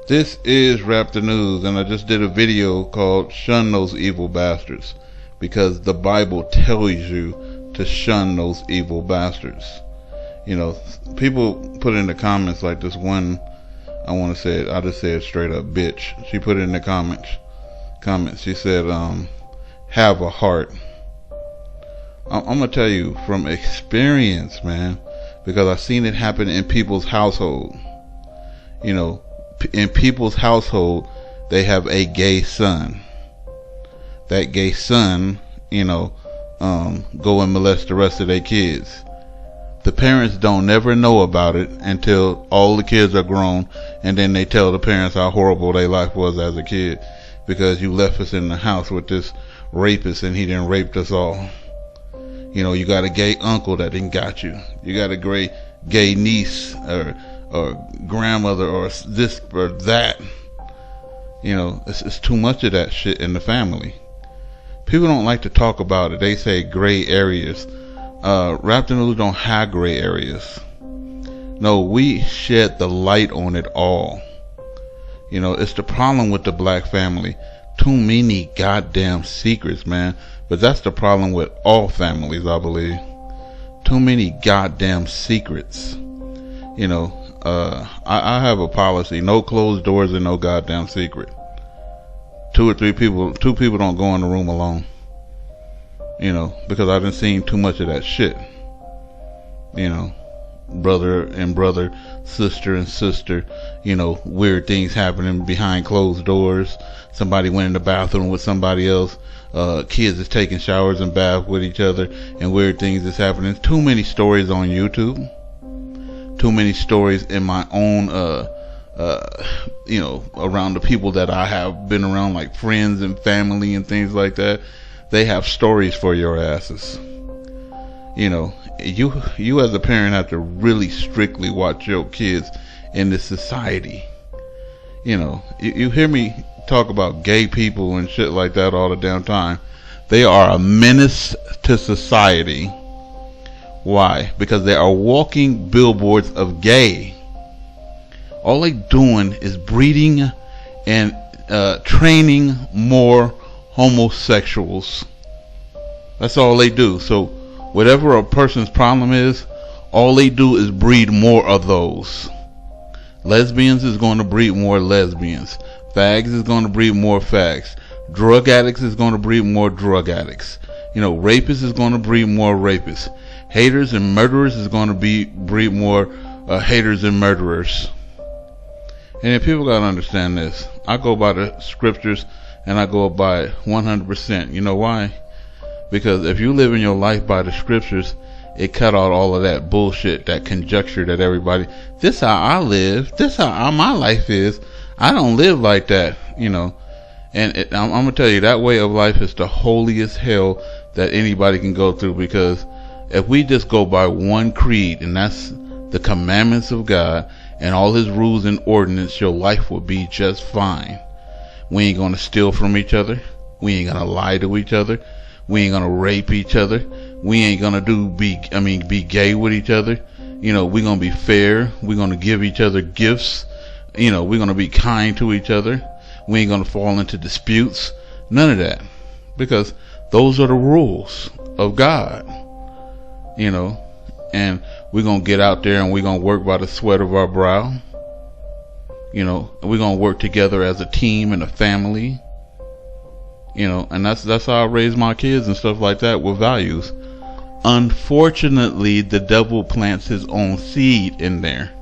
This is Raptor News, and I just did a video called Shun Those Evil Bastards, because the Bible tells you to shun those evil bastards. You know, people put in the comments, like this one, I just say it straight up, bitch. She put it in the comments. She said, have a heart. I'm gonna tell you from experience, man, because I've seen it happen in people's household. You know, in people's household, they have a gay son. That gay son, go and molest the rest of their kids. The parents don't never know about it until all the kids are grown, and then they tell the parents how horrible their life was as a kid, because you left us in the house with this rapist and he done raped us all. You know, you got a gay uncle that didn't got you. You got a great gay niece or grandmother or this or that. You know, it's too much of that shit in the family. People don't like to talk about it. They say gray areas. Raptor News don't have gray areas. No, we shed the light on it all. You know, it's the problem with the black family. Too many goddamn secrets, man. But that's the problem with all families, I believe. Too many goddamn secrets. You know, I have a policy: no closed doors and no goddamn secret. Two people don't go in the room alone. You know, because I done seen too much of that shit. You know, brother and brother, sister and sister, you know, weird things happening behind closed doors. Somebody went in the bathroom with somebody else. Kids is taking showers and baths with each other, and weird things is happening. Too many stories on YouTube. Too many stories in my own, around the people that I have been around, like friends and family and things like that. They have stories for your asses. You know, you as a parent have to really strictly watch your kids in this society. You know, you hear me talk about gay people and shit like that all the damn time. They are a menace to society. Why? Because they are walking billboards of gay. All they doing is breeding and training more homosexuals. That's all they do. So whatever a person's problem is, all they do is breed more of those. Lesbians is going to breed more lesbians. Fags is going to breed more fags. Drug addicts is going to breed more drug addicts. You know, rapists is going to breed more rapists. Haters and murderers is going to breed more haters and murderers. And if people got to understand this, I go by the scriptures and I go by it 100%. You know why? Because if you live in your life by the scriptures, it cut out all of that bullshit, that conjecture that everybody, this how I live, this how my life is. I don't live like that, you know. And I'm going to tell you, that way of life is the holiest hell that anybody can go through, because if we just go by one creed, and that's the commandments of God and all his rules and ordinance, your life will be just fine. We ain't going to steal from each other. We ain't going to lie to each other. We ain't going to rape each other. We ain't going to be gay with each other. You know, we're going to be fair. We're going to give each other gifts. You know, we're going to be kind to each other. We ain't going to fall into disputes. None of that. Because those are the rules of God. You know, and we're going to get out there and we're going to work by the sweat of our brow. You know, we're going to work together as a team and a family. You know, and that's how I raise my kids and stuff like that, with values. Unfortunately, the devil plants his own seed in there.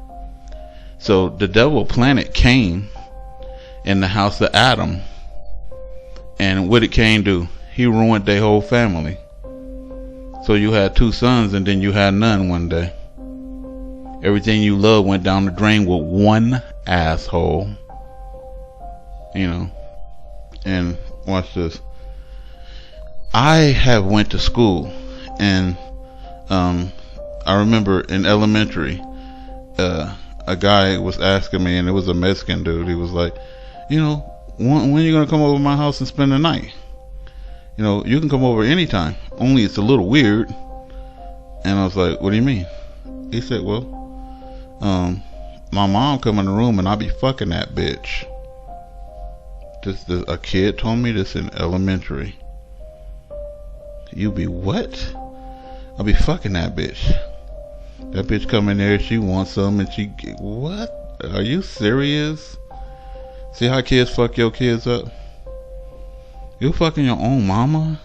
So the devil planted Cain in the house of Adam. And what did Cain do? He ruined their whole family. So you had two sons and then you had none one day. Everything you loved went down the drain with one asshole. You know. And watch this. I have went to school, and I remember in elementary, a guy was asking me, and it was a Mexican dude. He was like, you know, when are you going to come over to my house and spend the night? You know, you can come over anytime, only it's a little weird. And I was like, what do you mean? He said, well, my mom come in the room and I be fucking that bitch. A kid told me this in elementary. You be what? I be fucking that bitch. That bitch come in there, she wants some, and what? Are you serious? See how kids fuck your kids up? You fucking your own mama?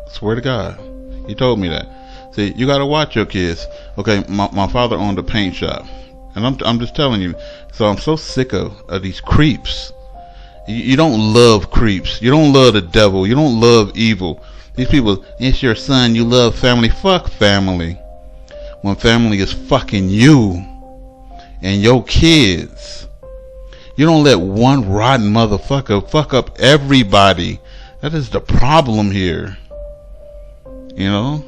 Swear to God. He told me that. See, you gotta watch your kids. Okay, my father owned a paint shop. And I'm just telling you. So I'm so sick of these creeps. You don't love creeps. You don't love the devil. You don't love evil. These people, it's your son, you love family. Fuck family. When family is fucking you and your kids. You don't let one rotten motherfucker fuck up everybody. That is the problem here. You know?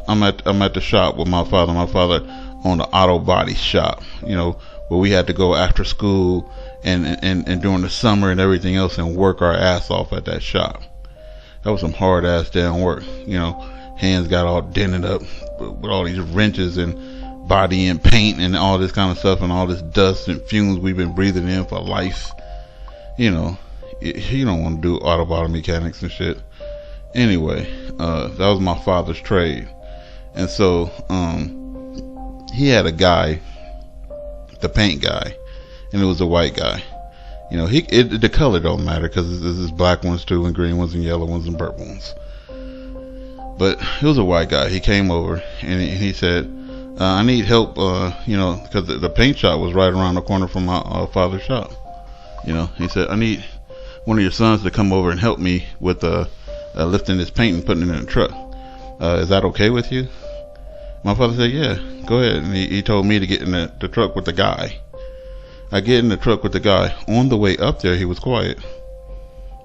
I'm at the shop with my father. My father owned an auto body shop, you know, where we had to go after school and during the summer and everything else and work our ass off at that shop. That was some hard ass damn work, you know. Hands got all dented up with all these wrenches and body and paint and all this kind of stuff and all this dust and fumes we've been breathing in for life. You know, you don't want to do auto body mechanics and shit. Anyway, that was my father's trade. And so, he had a guy, the paint guy, and it was a white guy. You know, the color don't matter because there's black ones too, and green ones, and yellow ones, and purple ones. But it was a white guy. He came over and he said, "I need help." You know, because the paint shop was right around the corner from my father's shop. You know, he said, "I need one of your sons to come over and help me with lifting this paint and putting it in the truck. Is that okay with you?" My father said, "Yeah, go ahead." And he told me to get in the truck with the guy. I get in the truck with the guy. On the way up there, he was quiet,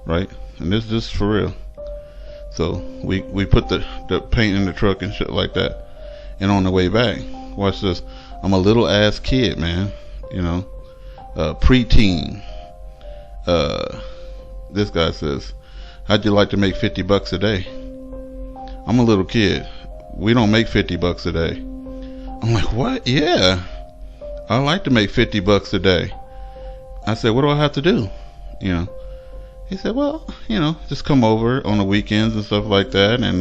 right? And this is for real. So we put the paint in the truck and shit like that. And on the way back, watch this. I'm a little ass kid, man. You know, preteen. This guy says, "How'd you like to make $50 a day?" I'm a little kid. We don't make $50 a day. I'm like, what? Yeah, I like to make $50 a day. I said, what do I have to do? You know, he said, well, you know, just come over on the weekends and stuff like that. And,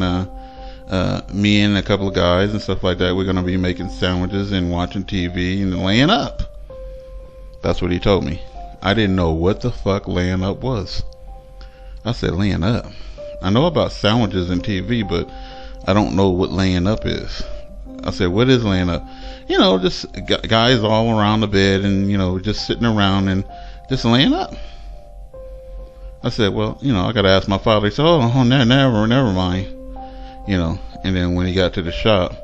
me and a couple of guys and stuff like that, we're going to be making sandwiches and watching TV and laying up. That's what he told me. I didn't know what the fuck laying up was. I said, laying up? I know about sandwiches and TV, but I don't know what laying up is. I said, what is laying up? You know, just guys all around the bed and, you know, just sitting around and just laying up. I said, well, you know, I got to ask my father. He said, oh, never mind. You know, and then when he got to the shop,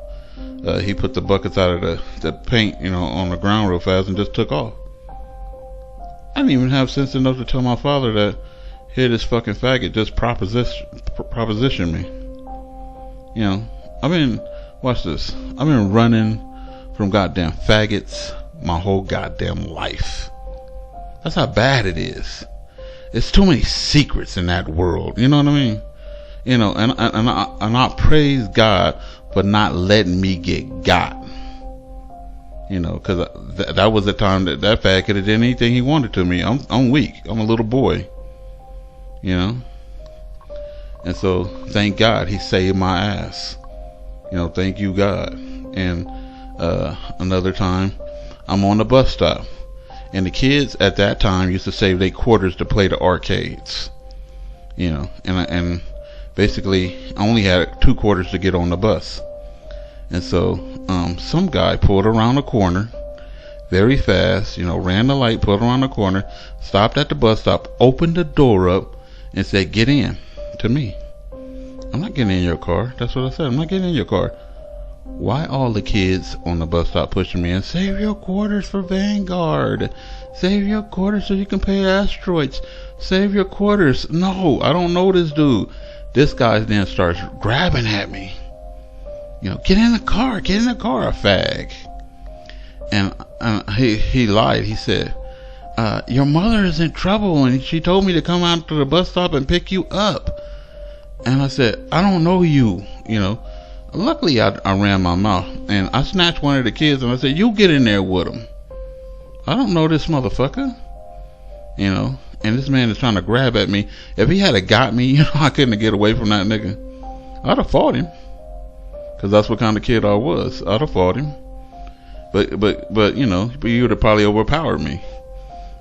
he put the buckets out of the paint, you know, on the ground real fast and just took off. I didn't even have sense enough to tell my father that, here, this fucking faggot just propositioned me. You know, watch this. I've been running from goddamn faggots my whole goddamn life. That's how bad it is. There's too many secrets in that world. You know what I mean? You know, and I praise God for not letting me get got. You know, because that was the time that fag could have done anything he wanted to me. I'm weak. I'm a little boy. You know? And so, thank God he saved my ass. You know, thank you, God. And another time, I'm on the bus stop. And the kids at that time used to save their quarters to play the arcades. You know, and basically, I only had 2 quarters to get on the bus. And so, some guy pulled around the corner very fast, you know, ran the light, pulled around the corner, stopped at the bus stop, opened the door up, and said, get in, to me. I'm not getting in your car. That's what I said. I'm not getting in your car. Why all the kids on the bus stop pushing me and save your quarters for Vanguard? Save your quarters so you can pay asteroids. Save your quarters. No, I don't know this dude. This guy then starts grabbing at me. You know, get in the car, a fag. And he lied. He said, your mother is in trouble and she told me to come out to the bus stop and pick you up. And I said, I don't know you, you know. Luckily, I ran my mouth and I snatched one of the kids and I said, you get in there with him. I don't know this motherfucker. You know, and this man is trying to grab at me. If he had got me, you know, I couldn't get away from that nigga. I'd have fought him. Cause that's what kind of kid I was. I'd have fought him. But you know, you would have probably overpowered me.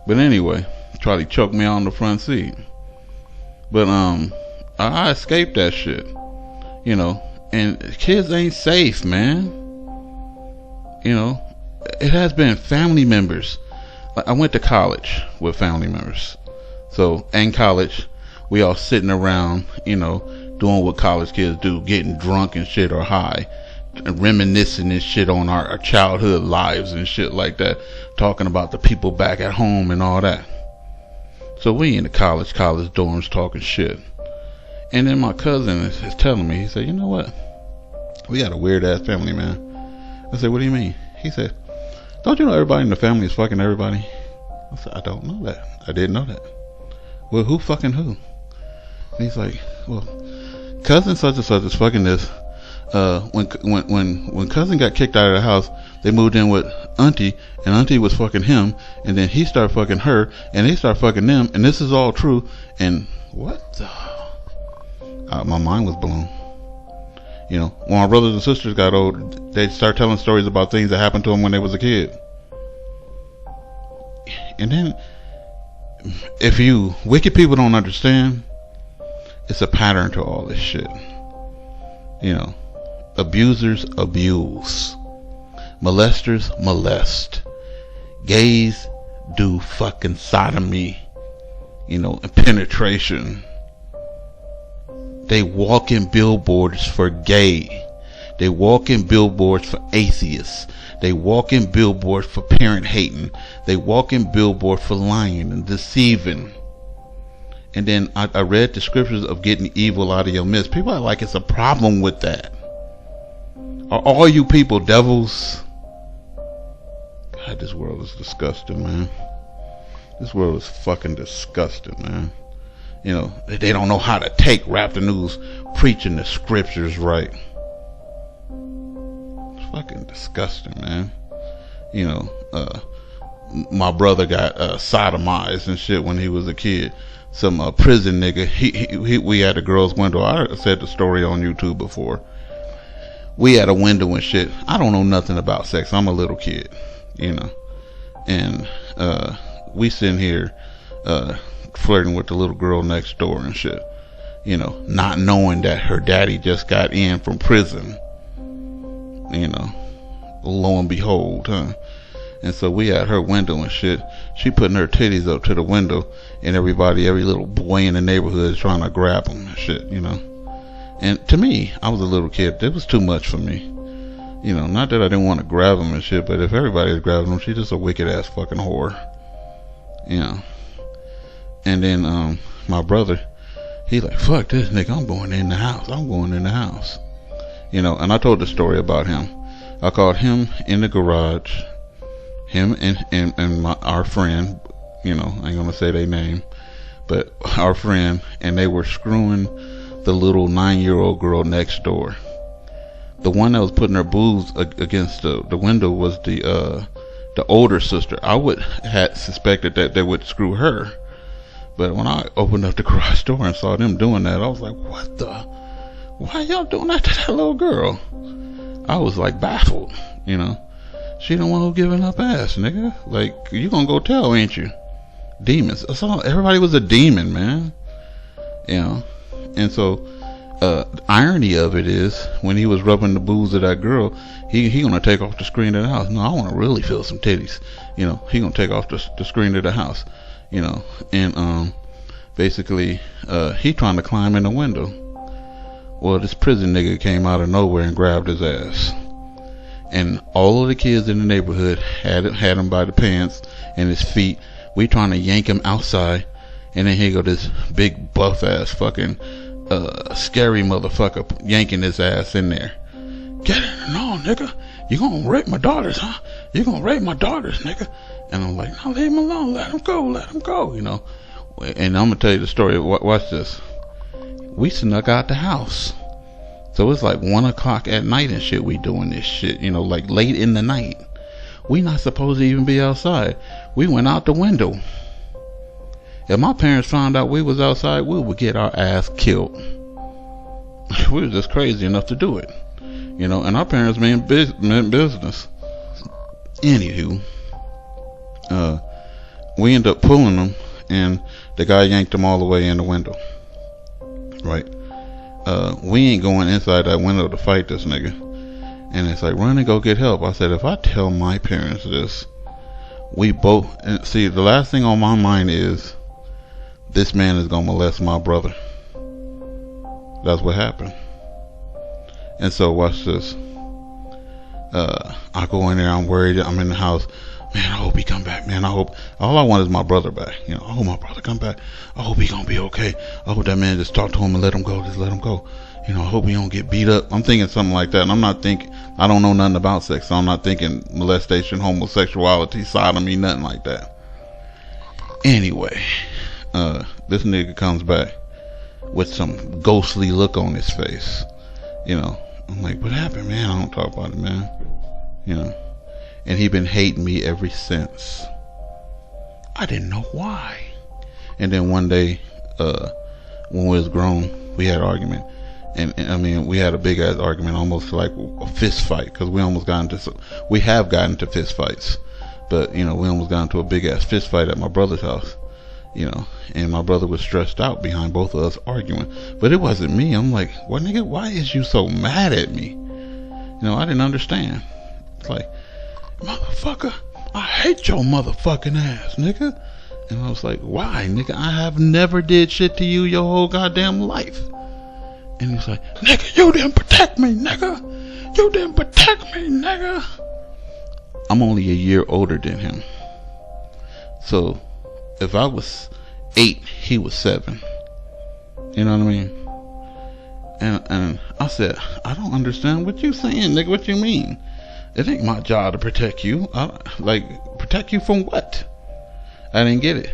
But anyway, tried to choke me on the front seat. But I escaped that shit. You know, and kids ain't safe, man. You know, it has been family members. I went to college with family members. So in college, we all sitting around, you know, doing what college kids do, getting drunk and shit or high, and reminiscing and shit on our childhood lives and shit like that, talking about the people back at home and all that. So we in the college dorms talking shit. And then my cousin is telling me, he said, you know what? We got a weird ass family, man. I said, what do you mean? He said, don't you know everybody in the family is fucking everybody? I said, I don't know that. I didn't know that. Well, who fucking who? And he's like, well, cousin such and such is fucking this. When cousin got kicked out of the house, they moved in with auntie, and auntie was fucking him, and then he started fucking her, and they started fucking them, and this is all true. And what the? My mind was blown. You know, when my brothers and sisters got old, they start telling stories about things that happened to them when they was a kid. And then, if you wicked people don't understand, it's a pattern to all this shit. You know, abusers abuse, molesters molest, gays do fucking sodomy, you know, and penetration. They walk in billboards for gay. They walk in billboards for atheists. They walk in billboards for parent hating. They walk in billboards for lying and deceiving. And then I read the scriptures of getting evil out of your midst. People are like, it's a problem with that. Are all you people devils? God, this world is disgusting, man. This world is fucking disgusting, man. You know, they don't know how to take rap the news preaching the scriptures right. It's fucking disgusting, man. You know, my brother got sodomized and shit when he was a kid. Some prison nigga. We had a girl's window. I said the story on YouTube before. We had a window and shit. I don't know nothing about sex. I'm a little kid, you know, and we sitting here flirting with the little girl next door and shit, you know, not knowing that her daddy just got in from prison, you know, lo and behold, huh? And so we at her window and shit. She putting her titties up to the window, and every little boy in the neighborhood is trying to grab them and shit, you know. And to me, I was a little kid. It was too much for me, you know. Not that I didn't want to grab them and shit, but if everybody's grabbing them, she's just a wicked ass fucking whore, you know. And then my brother, he like, fuck this nigga, I'm going in the house. You know, and I told the story about him. I called him in the garage, him and our friend, you know, I ain't gonna say their name, but our friend, and they were screwing the little 9-year-old girl next door. The one that was putting her boobs against the window was the older sister. I would have suspected that they would screw her. But when I opened up the garage door and saw them doing that, I was like, what the? Why y'all doing that to that little girl? I was like baffled, you know. She the one who giving up ass, nigga. Like, you gonna go tell, ain't you? Demons. So everybody was a demon, man. You know. And so, the irony of it is, when he was rubbing the boobs of that girl, he gonna take off the screen of the house. No, I wanna really feel some titties. You know, he gonna take off the screen of the house. You know, and basically he trying to climb in the window. Well, this prison nigga came out of nowhere and grabbed his ass, and all of the kids in the neighborhood had him by the pants and his feet. We trying to yank him outside, and then here go this big buff ass fucking scary motherfucker yanking his ass in there. Get it? No, nigga, you gonna rape my daughters, huh? You gonna rape my daughters, nigga? And I'm like, no, leave him alone. Let him go, you know. And I'm going to tell you the story. Watch this. We snuck out the house. So it's like 1 o'clock at night and shit. We doing this shit, you know, like late in the night. We not supposed to even be outside. We went out the window. If my parents found out we was outside, we would get our ass killed. We was just crazy enough to do it, you know. And our parents meant business. Anywho, we ended up pulling them, and the guy yanked them all the way in the window. Right? We ain't going inside that window to fight this nigga. And it's like, run and go get help. I said, if I tell my parents this, we both, and see, the last thing on my mind is, this man is gonna molest my brother. That's what happened. And so watch this. I go in there, I'm worried, I'm in the house. Man, I hope he come back, man. I hope, all I want is my brother back. You know, I hope my brother come back. I hope he gonna be okay. I hope that man just talk to him and let him go. Just let him go. You know, I hope he don't get beat up. I'm thinking something like that. And I'm not thinking, I don't know nothing about sex, so I'm not thinking molestation, homosexuality, sodomy, nothing like that. Anyway, this nigga comes back with some ghostly look on his face. You know, I'm like, what happened, man? I don't talk about it, man. You know, and he been hating me ever since. I didn't know why. And then one day, when we was grown, we had an argument. And I mean, we had a big ass argument, almost like a fist fight, because we almost got into, we have gotten into fist fights, but you know, we almost got into a big ass fist fight at my brother's house, you know, and my brother was stressed out behind both of us arguing, but it wasn't me. I'm like, what, nigga, why is you so mad at me? You know, I didn't understand. It's like, motherfucker, I hate your motherfucking ass, nigga. And I was like, why, nigga? I have never did shit to you your whole goddamn life. And he's like, nigga, you didn't protect me, nigga. You didn't protect me, nigga. I'm only a year older than him. So, if I was 8, he was 7. You know what I mean? And I said, I don't understand what you saying, nigga. What you mean? It ain't my job to protect you. Like, protect you from what? I didn't get it.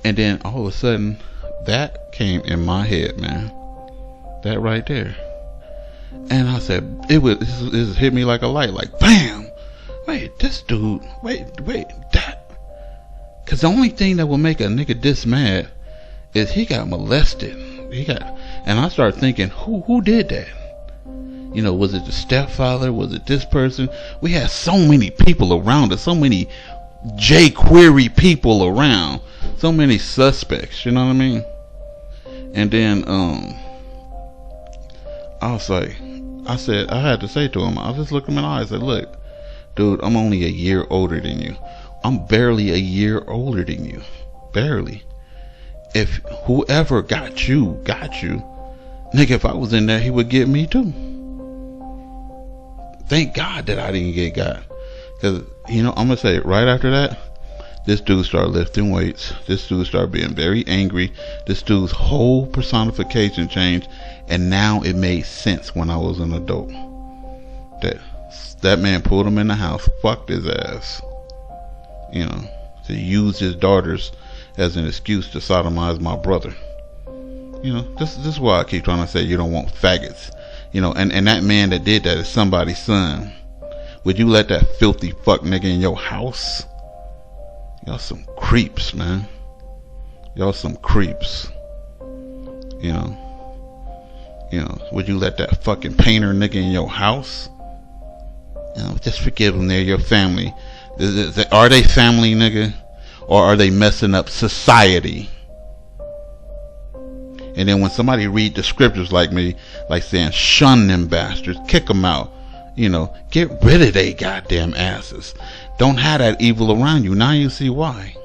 And then all of a sudden, that came in my head, man. That right there. And I said, this hit me like a light, like bam. Wait, this dude, wait, that. Cause the only thing that will make a nigga this mad is he got molested. And I started thinking, who did that? You know, was it the stepfather? Was it this person? We had so many people around us, so many J-query people around, so many suspects, you know what I mean? And then, I was like, I had to say to him, I just looked him in the eyes and said, look, dude, I'm only a year older than you. I'm barely a year older than you. Barely. If whoever got you. Nigga, if I was in there, he would get me too. Thank God that I didn't get got. Cause, you know, I'm gonna say, right after that, this dude started lifting weights. This dude started being very angry. This dude's whole personification changed. And now it made sense when I was an adult. That man pulled him in the house, fucked his ass. You know, to use his daughters as an excuse to sodomize my brother. You know, this is why I keep trying to say you don't want faggots. You know, and that man that did that is somebody's son. Would you let that filthy fuck nigga in your house? Y'all some creeps, man. Y'all some creeps. You know, would you let that fucking painter nigga in your house? You know, just forgive them. They're your family. Are they family, nigga? Or are they messing up society? And then when somebody read the scriptures like me, like saying, shun them bastards, kick them out. You know, get rid of they goddamn asses. Don't have that evil around you. Now you see why.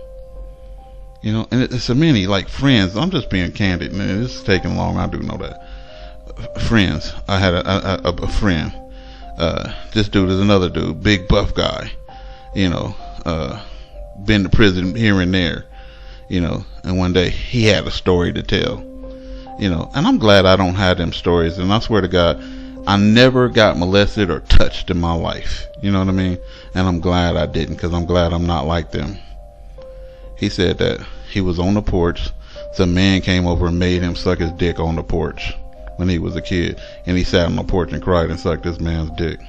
You know, and it's a many, like friends. I'm just being candid, man. This is taking long. I do know that. Friends. I had a friend. This dude is another dude, big buff guy. You know, been to prison here and there. You know, and one day he had a story to tell. You know, and I'm glad I don't have them stories. And I swear to God, I never got molested or touched in my life. You know what I mean? And I'm glad I didn't, because I'm glad I'm not like them. He said that he was on the porch. Some man came over and made him suck his dick on the porch when he was a kid. And he sat on the porch and cried and sucked this man's dick.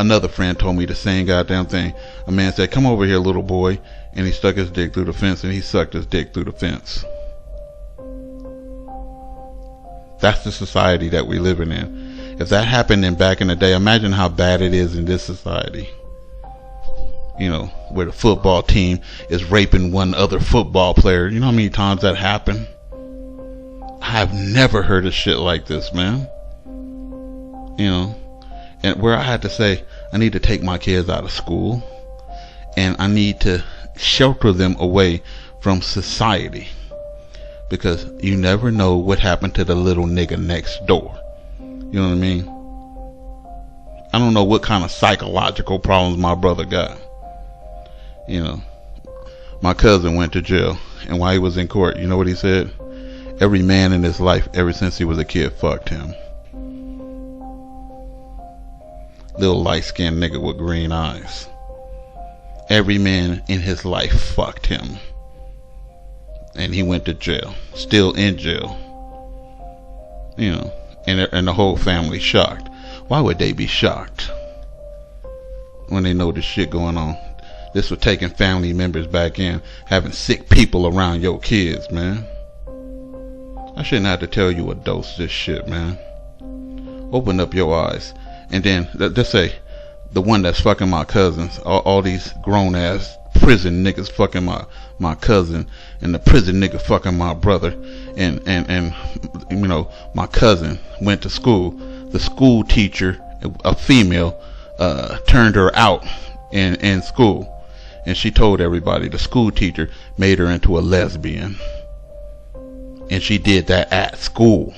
Another friend told me the same goddamn thing. A man said, "Come over here, little boy," and he stuck his dick through the fence, and he sucked his dick through the fence. That's the society that we're living in. If that happened back in the day, imagine how bad it is in this society. Where the football team is raping one other football player. You know how many times that happened? I've never heard of shit like this, man. And where I had to say, I need to take my kids out of school, and I need to shelter them away from society, because you never know what happened to the little nigga next door. You know what I mean? I don't know what kind of psychological problems my brother got. My cousin went to jail, and while he was in court, you know what he said? Every man in his life, ever since he was a kid, fucked him. Little light-skinned nigga with green eyes. Every man in his life fucked him. And he went to jail. Still in jail. And the whole family shocked. Why would they be shocked when they know the shit going on? This was taking family members back in, having sick people around your kids, man. I shouldn't have to tell you a dose this shit, man. Open up your eyes. And then, let's say, the one that's fucking my cousins, all these grown ass prison niggas fucking my cousin, and the prison nigga fucking my brother, and my cousin went to school. The school teacher, a female, turned her out in school, and she told everybody the school teacher made her into a lesbian, and she did that at school.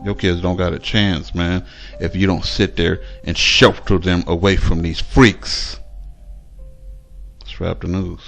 Your kids don't got a chance, man, if you don't sit there and shelter them away from these freaks. Let's wrap the news.